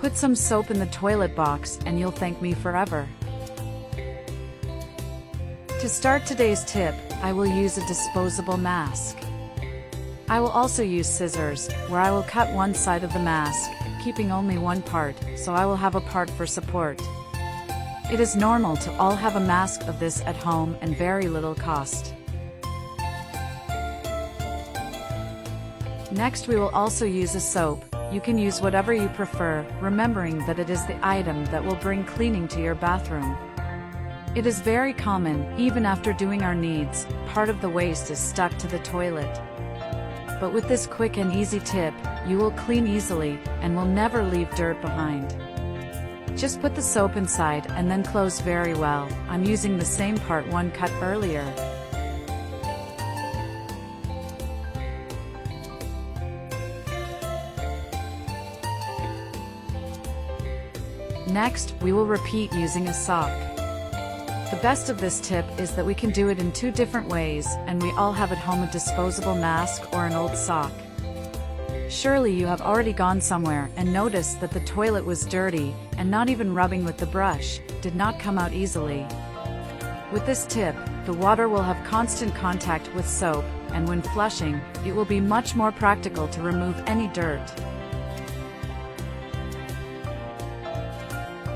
Put some soap in the toilet box and you'll thank me forever. To start today's tip, I will use a disposable mask. I will also use scissors, where I will cut one side of the mask, keeping only one part, so I will have a part for support. It is normal to all have a mask of this at home and very little cost. Next we will also use a soap. You can use whatever you prefer, remembering that it is the item that will bring cleaning to your bathroom. It is very common, even after doing our needs, part of the waste is stuck to the toilet. But with this quick and easy tip, you will clean easily, and will never leave dirt behind. Just put the soap inside and then close very well. I'm using the same part one cut earlier. Next, we will repeat using a sock. The best of this tip is that we can do it in two different ways, and we all have at home a disposable mask or an old sock. Surely you have already gone somewhere and noticed that the toilet was dirty, and not even rubbing with the brush did not come out easily. With this tip, the water will have constant contact with soap, and when flushing, it will be much more practical to remove any dirt.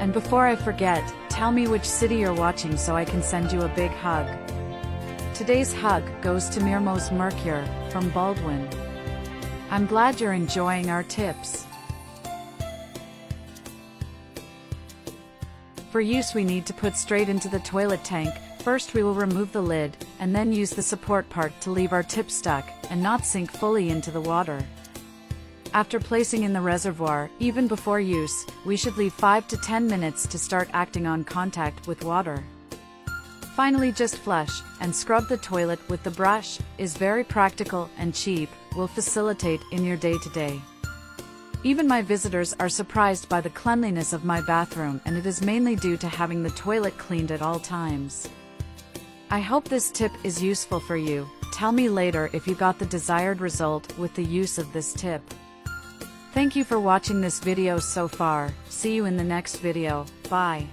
And before I forget, tell me which city you're watching so I can send you a big hug. Today's hug goes to Mirmos Mercure, from Baldwin. I'm glad you're enjoying our tips. For use we need to put straight into the toilet tank. First we will remove the lid, and then use the support part to leave our tip stuck, and not sink fully into the water. After placing in the reservoir, even before use, we should leave 5 to 10 minutes to start acting on contact with water. Finally just flush, and scrub the toilet with the brush, is very practical and cheap, will facilitate in your day-to-day. Even my visitors are surprised by the cleanliness of my bathroom, and it is mainly due to having the toilet cleaned at all times. I hope this tip is useful for you. Tell me later if you got the desired result with the use of this tip. Thank you for watching this video so far. See you in the next video. Bye.